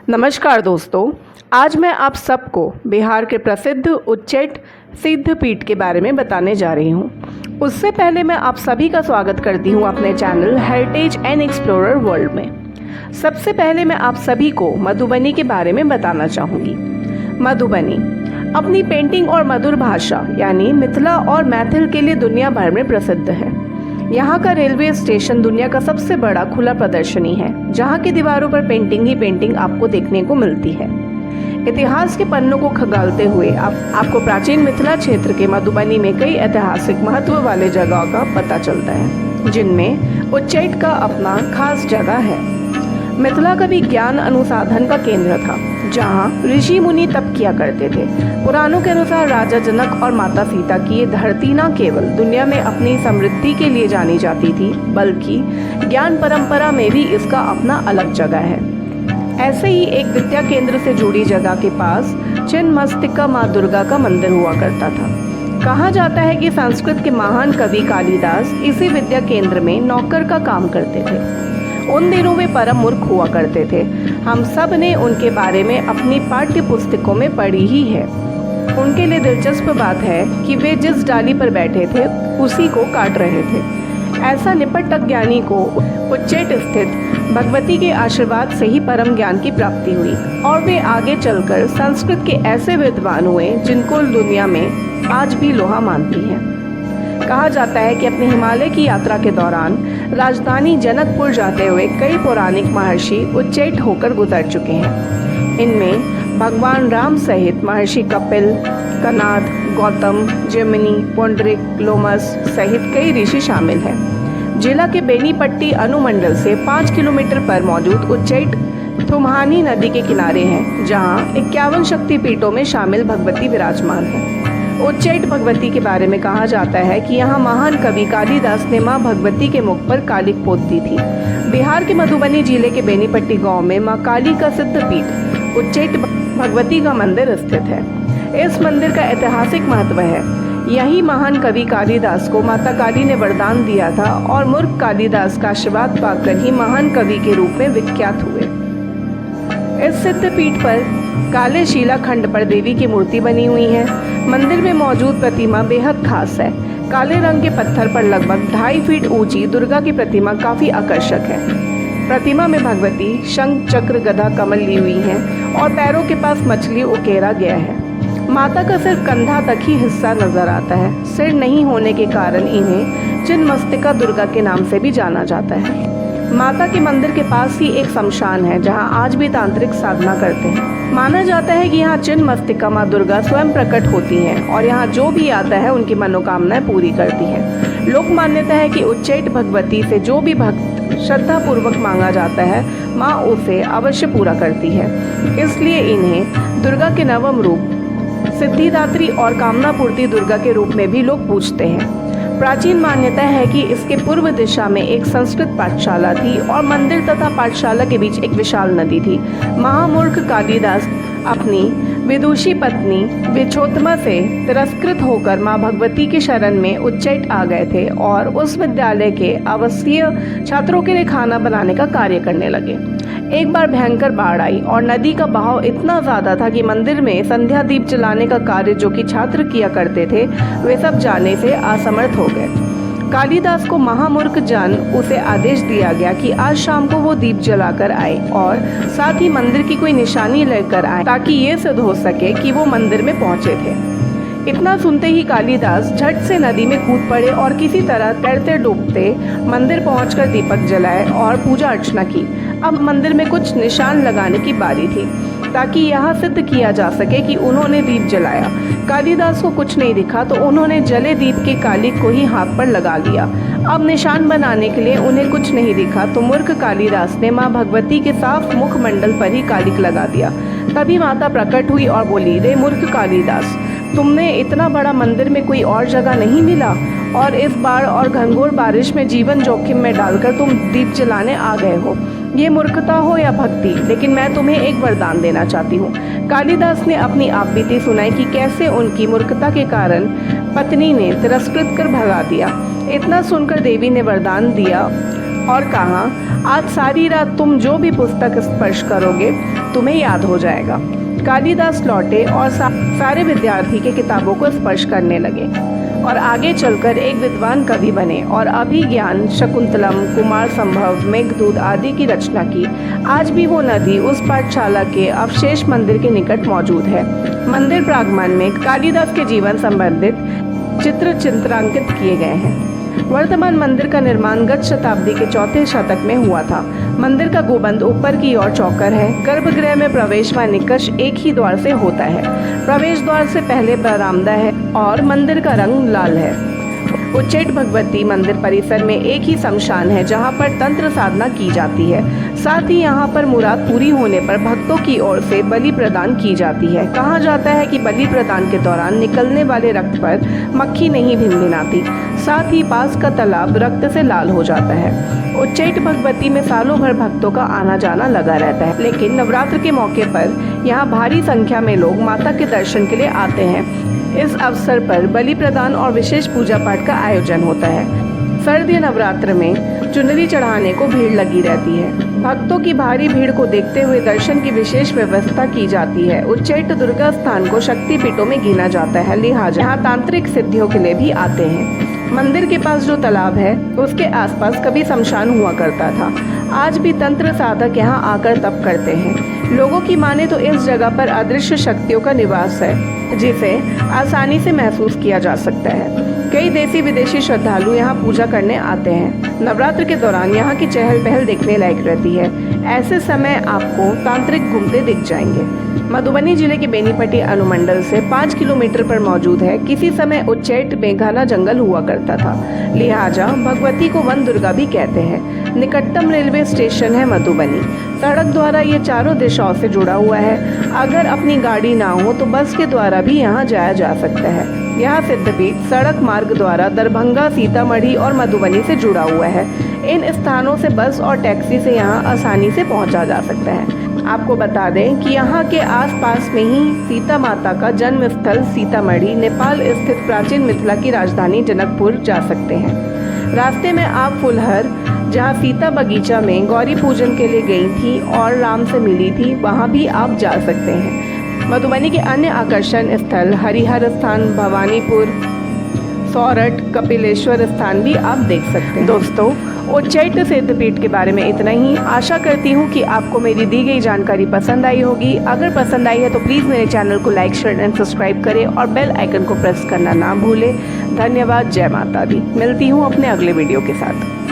नमस्कार दोस्तों, आज मैं आप सबको बिहार के प्रसिद्ध उच्चैठ सिद्धपीठ के बारे में बताने जा रही हूँ। उससे पहले मैं आप सभी का स्वागत करती हूँ अपने channel heritage and explorer world में। सबसे पहले मैं आप सभी को मधुबनी के बारे में बताना चाहूँगी। मधुबनी अपनी पेंटिंग और मधुर भाषा यानी मिथिला और मैथिल के लिए दुनिया भर में प्रसिद्ध है। यहाँ का रेलवे स्टेशन दुनिया का सबसे बड़ा खुला प्रदर्शनी है, जहाँ की दीवारों पर पेंटिंग ही पेंटिंग आपको देखने को मिलती है। इतिहास के पन्नों को खंगालते हुए आपको प्राचीन मिथिला क्षेत्र के मधुबनी में कई ऐतिहासिक महत्व वाले जगहों का पता चलता है, जिनमें उच्चैठ का अपना खास जगह है। मिथिला कभी ज्ञान अनुसंधान का केंद्र था, जहाँ ऋषि मुनि तप किया करते थे। पुराणों के अनुसार राजा जनक और माता सीता की ये धरती न केवल दुनिया में अपनी समृद्धि के लिए जानी जाती थी, बल्कि ज्ञान परंपरा में भी इसका अपना अलग जगह है। ऐसे ही एक विद्या केंद्र से जुड़ी जगह के पास छिन्नमस्तिका माँ दुर्गा का मंदिर हुआ करता था। कहा जाता है कि संस्कृत के महान कवि कालिदास इसी विद्या केंद्र में नौकर का काम करते थे। उन दिनों वे परम मूर्ख हुआ करते थे। हम सब ने उनके बारे में अपनी पाठ्य पुस्तकों में पढ़ी ही है। उनके लिए दिलचस्प बात है कि वे जिस डाली पर बैठे थे उसी को काट रहे थे। ऐसा निपट ज्ञानी को उच्चैठ स्थित भगवती के आशीर्वाद से ही परम ज्ञान की प्राप्ति हुई और वे आगे चलकर संस्कृत के ऐसे विद्वान हुए जिनको दुनिया में आज भी लोहा मानती है। कहा जाता है कि अपने हिमालय की यात्रा के दौरान राजधानी जनकपुर जाते हुए कई पौराणिक महर्षि उच्चैठ होकर गुजर चुके हैं। इनमें भगवान राम सहित महर्षि कपिल, कनाद, गौतम, जैमिनी, पुंडरीक, लोमस सहित कई ऋषि शामिल हैं। जिला के बेनीपट्टी अनुमंडल से 5 किलोमीटर पर मौजूद उच्चैठ थुम्हानी नदी के किनारे है, जहाँ 51 शक्तिपीठों में शामिल भगवती विराजमान है। उच्चैठ भगवती के बारे में कहा जाता है कि यहाँ महान कवि कालिदास ने माँ भगवती के मुख पर कालिक पोत दी थी। बिहार के मधुबनी जिले के बेनीपट्टी गांव में माँ काली का सिद्धपीठ उच्चैठ भगवती का मंदिर स्थित है। इस मंदिर का ऐतिहासिक महत्व है। यही महान कवि कालिदास को माता काली ने वरदान दिया था और मूर्ख कालिदास का आशीर्वाद पाकर ही महान कवि के रूप में विख्यात हुए। इस सिद्धपीठ पर काले शिला खंड पर देवी की मूर्ति बनी हुई है। मंदिर में मौजूद प्रतिमा बेहद खास है। काले रंग के पत्थर पर लगभग 2.5 फीट ऊंची दुर्गा की प्रतिमा काफी आकर्षक है। प्रतिमा में भगवती शंख, चक्र, गदा, कमल ली हुई है और पैरों के पास मछली उकेरा गया है। माता का सिर्फ कंधा तक ही हिस्सा नजर आता है। सिर नहीं होने के कारण इन्हें छिन्नमस्तिका दुर्गा के नाम से भी जाना जाता है। माता के मंदिर के पास ही एक शमशान है, जहां आज भी तांत्रिक साधना करते हैं। माना जाता है कि यहाँ छिन्नमस्तिका माँ दुर्गा स्वयं प्रकट होती हैं और यहाँ जो भी आता है उनकी मनोकामनाएं पूरी करती हैं। लोक मान्यता है कि उच्चैठ भगवती से जो भी भक्त श्रद्धा पूर्वक मांगा जाता है, माँ उसे अवश्य पूरा करती है। इसलिए इन्हें दुर्गा के नवम रूप सिद्धिदात्री और कामना पूर्ति दुर्गा के रूप में भी लोग पूजते हैं। प्राचीन मान्यता है कि इसके पूर्व दिशा में एक संस्कृत पाठशाला थी और मंदिर तथा पाठशाला के बीच एक विशाल नदी थी। महामूर्ख कालिदास अपनी विदुषी पत्नी विछोत्तमा से तिरस्कृत होकर मां भगवती के शरण में उच्चैठ आ गए थे और उस विद्यालय के आवासीय छात्रों के लिए खाना बनाने का कार्य करने लगे। एक बार भयंकर बाढ़ आई और नदी का बहाव इतना ज्यादा था कि मंदिर में संध्या दीप जलाने का कार्य जो कि छात्र किया करते थे, वे सब जाने से असमर्थ हो गए। कालिदास को महामूर्ख जान उसे आदेश दिया गया कि आज शाम को वो दीप जलाकर आए और साथ ही मंदिर की कोई निशानी लेकर आए, ताकि ये सिद्ध हो सके कि वो मंदिर में पहुंचे थे। इतना सुनते ही कालिदास झट से नदी में कूद पड़े और किसी तरह तैरते डूबते मंदिर पहुंचकर दीपक जलाए और पूजा अर्चना की। अब मंदिर में कुछ निशान लगाने की बारी थी, ताकि यह सिद्ध किया जा सके कि उन्होंने दीप जलाया। कालिदास को कुछ नहीं दिखा तो उन्होंने जले दीप के कालिक को ही हाथ पर लगा लिया। अब निशान बनाने के लिए उन्हें कुछ नहीं दिखा तो मूर्ख कालिदास ने माँ भगवती के साफ मुखमंडल पर ही कालिक लगा दिया। तभी माता प्रकट हुई और बोली, रे मूर्ख कालिदास, तुमने इतना बड़ा मंदिर में कोई और जगह नहीं मिला और इस बाढ़ और घनघोर बारिश में जीवन जोखिम में डालकर तुम दीप जलाने आ गए हो। ये मूर्खता हो या भक्ति, लेकिन मैं तुम्हें एक वरदान देना चाहती हूँ। कालिदास ने अपनी आपबीती सुनाई कि कैसे उनकी मूर्खता के कारण पत्नी ने तिरस्कृत कर भगा दिया। इतना सुनकर देवी ने वरदान दिया, और कहा, आज सारी रात तुम जो भी पुस्तक स्पर्श करोगे तुम्हें याद हो जाएगा। कालिदास लौटे और सारे विद्यार्थी के किताबों को स्पर्श करने लगे और आगे चलकर एक विद्वान कवि बने और अभिज्ञान, शकुंतलम, कुमार संभव, मेघदूत आदि की रचना की। आज भी वो नदी उस पाठशाला के अवशेष मंदिर के निकट मौजूद है। मंदिर प्रांगण में कालिदास के जीवन संबंधित चित्रांकित किए गए हैं। वर्तमान मंदिर का निर्माण गत शताब्दी के चौथे शतक में हुआ था। मंदिर का गुंबद ऊपर की ओर चौकर है। गर्भगृह में प्रवेश व निकास एक ही द्वार से होता है। प्रवेश द्वार से पहले बरामदा है और मंदिर का रंग लाल है। उच्चैठ भगवती मंदिर परिसर में एक ही शमशान है जहां पर तंत्र साधना की जाती है। साथ ही यहां पर मुराद पूरी होने पर भक्तों की ओर से बलि प्रदान की जाती है। कहा जाता है कि बलि प्रदान के दौरान निकलने वाले रक्त पर मक्खी नहीं भिनभिनाती। साथ ही पास का तालाब रक्त से लाल हो जाता है। उच्चैठ भगवती में सालों भर भक्तों का आना जाना लगा रहता है, लेकिन नवरात्र के मौके पर यहाँ भारी संख्या में लोग माता के दर्शन के लिए आते हैं। इस अवसर पर बलि प्रदान और विशेष पूजा पाठ का आयोजन होता है। सर्दी नवरात्र में चुनरी चढ़ाने को भीड़ लगी रहती है। भक्तों की भारी भीड़ को देखते हुए दर्शन की विशेष व्यवस्था की जाती है। उच्चैठ दुर्गा स्थान को शक्तिपीठों में गिना जाता है, लिहाजा यहाँ तांत्रिक सिद्धियों के लिए भी आते हैं। मंदिर के पास जो तालाब है उसके आसपास कभी शमशान हुआ करता था। आज भी तंत्र साधक यहाँ आकर तप करते हैं। लोगों की माने तो इस जगह पर अदृश्य शक्तियों का निवास है, जिसे आसानी से महसूस किया जा सकता है। कई देसी विदेशी श्रद्धालु यहाँ पूजा करने आते हैं। नवरात्र के दौरान यहाँ की चहल पहल देखने लायक रहती है। ऐसे समय आपको तांत्रिक घूमते दिख जाएंगे। मधुबनी जिले के बेनीपट्टी अनुमंडल से 5 किलोमीटर पर मौजूद है। किसी समय उच्चैठ में घना जंगल हुआ करता था, लिहाजा भगवती को वन दुर्गा भी कहते हैं। निकटतम रेलवे स्टेशन है मधुबनी। सड़क द्वारा ये चारों दिशाओं से जुड़ा हुआ है। अगर अपनी गाड़ी ना हो तो बस के द्वारा भी यहाँ जाया जा सकता है। यह सिद्धपीठ सड़क मार्ग द्वारा दरभंगा, सीतामढ़ी और मधुबनी से जुड़ा हुआ है। इन स्थानों से बस और टैक्सी से यहाँ आसानी से पहुँचा जा सकता है। आपको बता दें कि यहाँ के आसपास में ही सीता माता का जन्म स्थल सीतामढ़ी, नेपाल स्थित प्राचीन मिथिला की राजधानी जनकपुर जा सकते हैं। रास्ते में आप फुलहर, जहाँ सीता बगीचा में गौरी पूजन के लिए गई थी और राम से मिली थी, वहाँ भी आप जा सकते हैं। मधुबनी के अन्य आकर्षण स्थल हरिहर स्थान, भवानीपुर, सौरठ, कपिलेश्वर स्थान भी आप देख सकते हैं। दोस्तों, उच्चैठ सिद्धपीठ के बारे में इतना ही। आशा करती हूँ कि आपको मेरी दी गई जानकारी पसंद आई होगी। अगर पसंद आई है तो प्लीज़ मेरे चैनल को लाइक, शेयर एंड सब्सक्राइब करें और बेल आइकन को प्रेस करना ना भूलें। धन्यवाद। जय माता दी। मिलती हूँ अपने अगले वीडियो के साथ।